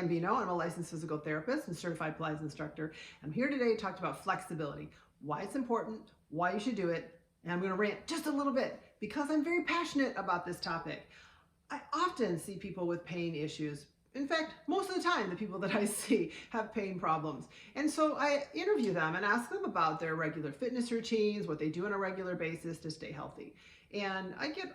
Gambino. I'm a licensed physical therapist and certified Pilates instructor. I'm here today to talk about flexibility, why it's important, why you should do it, and I'm going to rant just a little bit because I'm very passionate about this topic. I often see people with pain issues. In fact, most of the time, the people that I see have pain problems. And so I interview them and ask them about their regular fitness routines, what they do on a regular basis to stay healthy. And I get,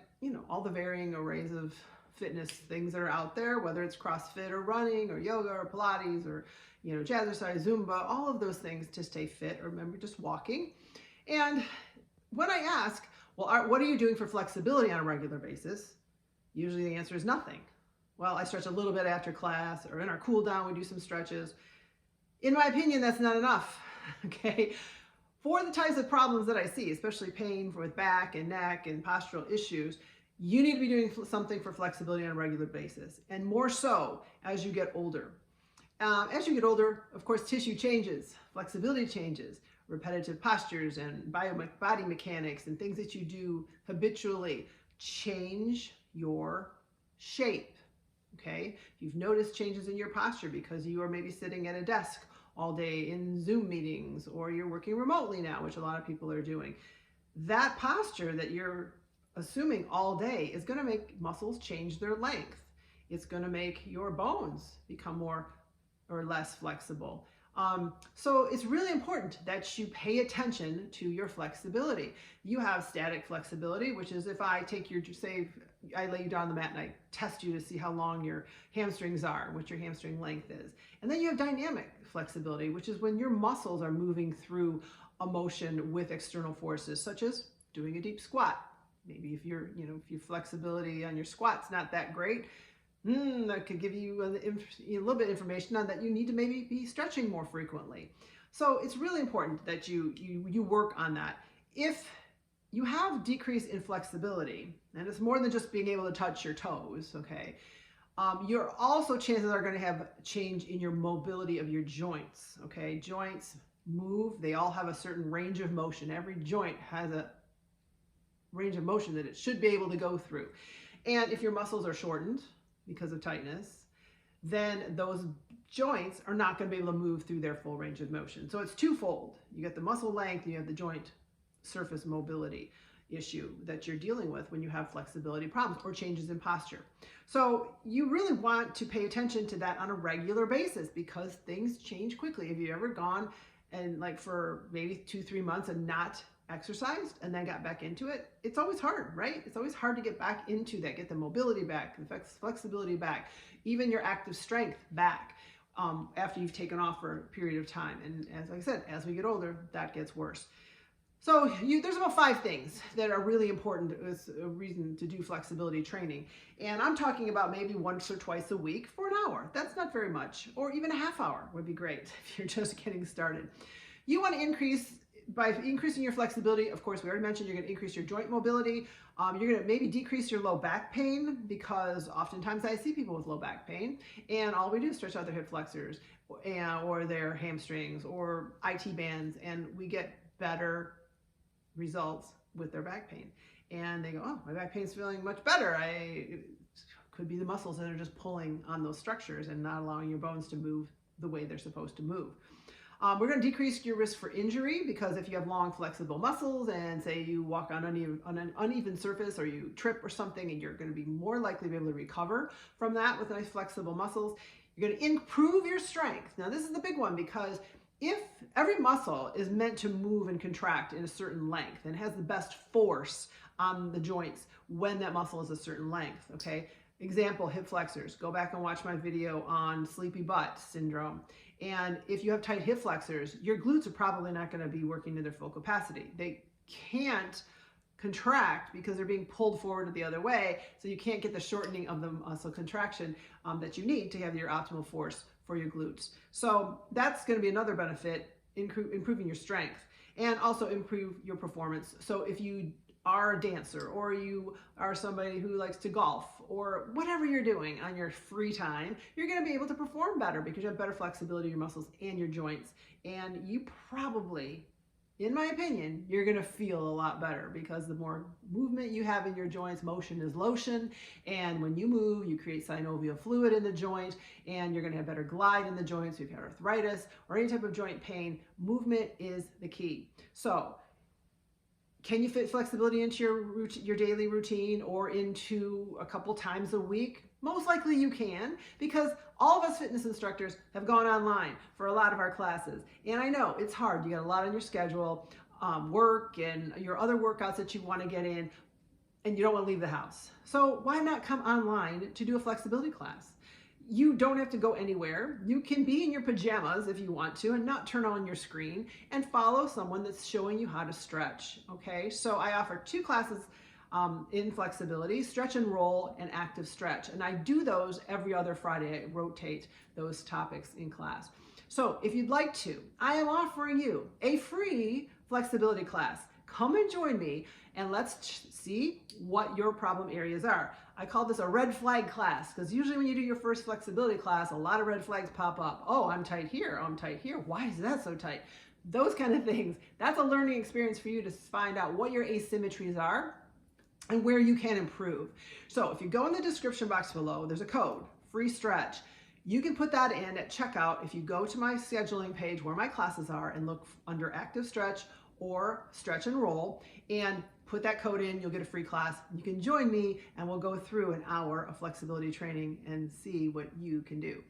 all the varying arrays of fitness things that are out there, whether it's CrossFit or running or yoga or Pilates or, jazzercise, Zumba, all of those things to stay fit, or remember just walking. And when I ask, well, what are you doing for flexibility on a regular basis? Usually the answer is nothing. Well, I stretch a little bit after class, or in our cool down, we do some stretches. In my opinion, that's not enough, okay? For the types of problems that I see, especially pain with back and neck and postural issues, you need to be doing something for flexibility on a regular basis, and more so as you get older. As you get older, of course, tissue changes, flexibility changes, repetitive postures and body mechanics and things that you do habitually change your shape, okay? If you've noticed changes in your posture because you are maybe sitting at a desk all day in Zoom meetings, or you're working remotely now, which a lot of people are doing, that posture that you're assuming all day is going to make muscles change their length. It's going to make your bones become more or less flexible. So it's really important that you pay attention to your flexibility. You have static flexibility, which is if I take I lay you down on the mat and I test you to see how long your hamstrings are, what your hamstring length is. And then you have dynamic flexibility, which is when your muscles are moving through a motion with external forces, such as doing a deep squat. Maybe if your flexibility on your squat's not that great, that could give you a little bit of information on that you need to maybe be stretching more frequently. So it's really important that you work on that. If you have decrease in flexibility, and it's more than just being able to touch your toes, okay, your also chances are going to have change in your mobility of your joints, okay? Joints move, they all have a certain range of motion. Every joint has a range of motion that it should be able to go through. And if your muscles are shortened because of tightness, then those joints are not going to be able to move through their full range of motion. So it's twofold. You get the muscle length, and you have the joint surface mobility issue that you're dealing with when you have flexibility problems or changes in posture. So you really want to pay attention to that on a regular basis because things change quickly. Have you ever gone and for maybe 2-3 months and not exercised and then got back into it? It's always hard, right? It's always hard to get back into that, get the mobility back, the flexibility back, even your active strength back after you've taken off for a period of time. And as I said, as we get older, that gets worse. So there's about 5 things that are really important as a reason to do flexibility training. And I'm talking about maybe once or twice a week for an hour. That's not very much, or even a half hour would be great if you're just getting started. You want to by increasing your flexibility, of course, we already mentioned you're going to increase your joint mobility. You're going to maybe decrease your low back pain because oftentimes I see people with low back pain and all we do is stretch out their hip flexors or their hamstrings or IT bands, and we get better results with their back pain. And they go, oh, my back pain's feeling much better. It could be the muscles that are just pulling on those structures and not allowing your bones to move the way they're supposed to move. We're going to decrease your risk for injury because if you have long flexible muscles and say you walk on an uneven surface or you trip or something, and you're going to be more likely to be able to recover from that with nice flexible muscles. You're going to improve your strength. Now this is the big one because if every muscle is meant to move and contract in a certain length and has the best force on the joints when that muscle is a certain length, okay? Example, hip flexors. Go back and watch my video on sleepy butt syndrome. And if you have tight hip flexors, your glutes are probably not going to be working to their full capacity. They can't contract because they're being pulled forward the other way, so you can't get the shortening of the muscle contraction that you need to have your optimal force for your glutes. So that's going to be another benefit, improving your strength and also improve your performance. So if you are a dancer or you are somebody who likes to golf or whatever you're doing on your free time, you're going to be able to perform better because you have better flexibility in your muscles and your joints. And you probably, in my opinion, you're going to feel a lot better, because the more movement you have in your joints, motion is lotion, and when you move, you create synovial fluid in the joint, and you're going to have better glide in the joints. If you've got arthritis or any type of joint pain, movement is the key. So can you fit flexibility into your daily routine or into a couple times a week? Most likely you can, because all of us fitness instructors have gone online for a lot of our classes. And I know it's hard. You got a lot on your schedule, work and your other workouts that you want to get in, and you don't want to leave the house. So why not come online to do a flexibility class? You don't have to go anywhere. You can be in your pajamas if you want to and not turn on your screen, and follow someone that's showing you how to stretch. Okay, so I offer 2 classes in flexibility: stretch and roll and active stretch. And I do those every other Friday. I rotate those topics in class. So if you'd like to, I am offering you a free flexibility class. Come and join me, and let's see what your problem areas are. I call this a red flag class, because usually when you do your first flexibility class, a lot of red flags pop up. Oh, I'm tight here. Oh, I'm tight here. Why is that so tight? Those kind of things. That's a learning experience for you to find out what your asymmetries are and where you can improve. So if you go in the description box below, there's a code, free stretch. You can put that in at checkout if you go to my scheduling page where my classes are and look under active stretch or stretch and roll, and put that code in. You'll get a free class. You can join me and we'll go through an hour of flexibility training and see what you can do.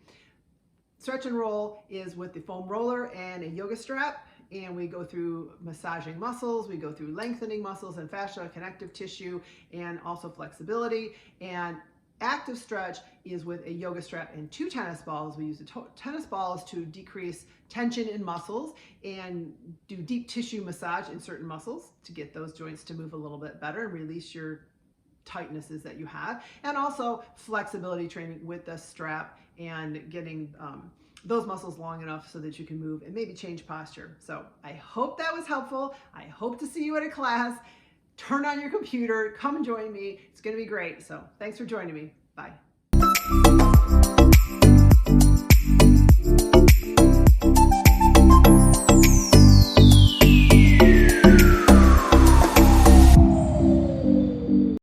Stretch and roll is with the foam roller and a yoga strap, and we go through massaging muscles, we go through lengthening muscles and fascia, connective tissue, and also flexibility. And active stretch is with a yoga strap and 2 tennis balls. We use the tennis balls to decrease tension in muscles and do deep tissue massage in certain muscles to get those joints to move a little bit better and release your tightnesses that you have. And also flexibility training with the strap and getting those muscles long enough so that you can move and maybe change posture. So I hope that was helpful. I hope to see you at a class. Turn on your computer, come and join me. It's going to be great. So thanks for joining me. Bye.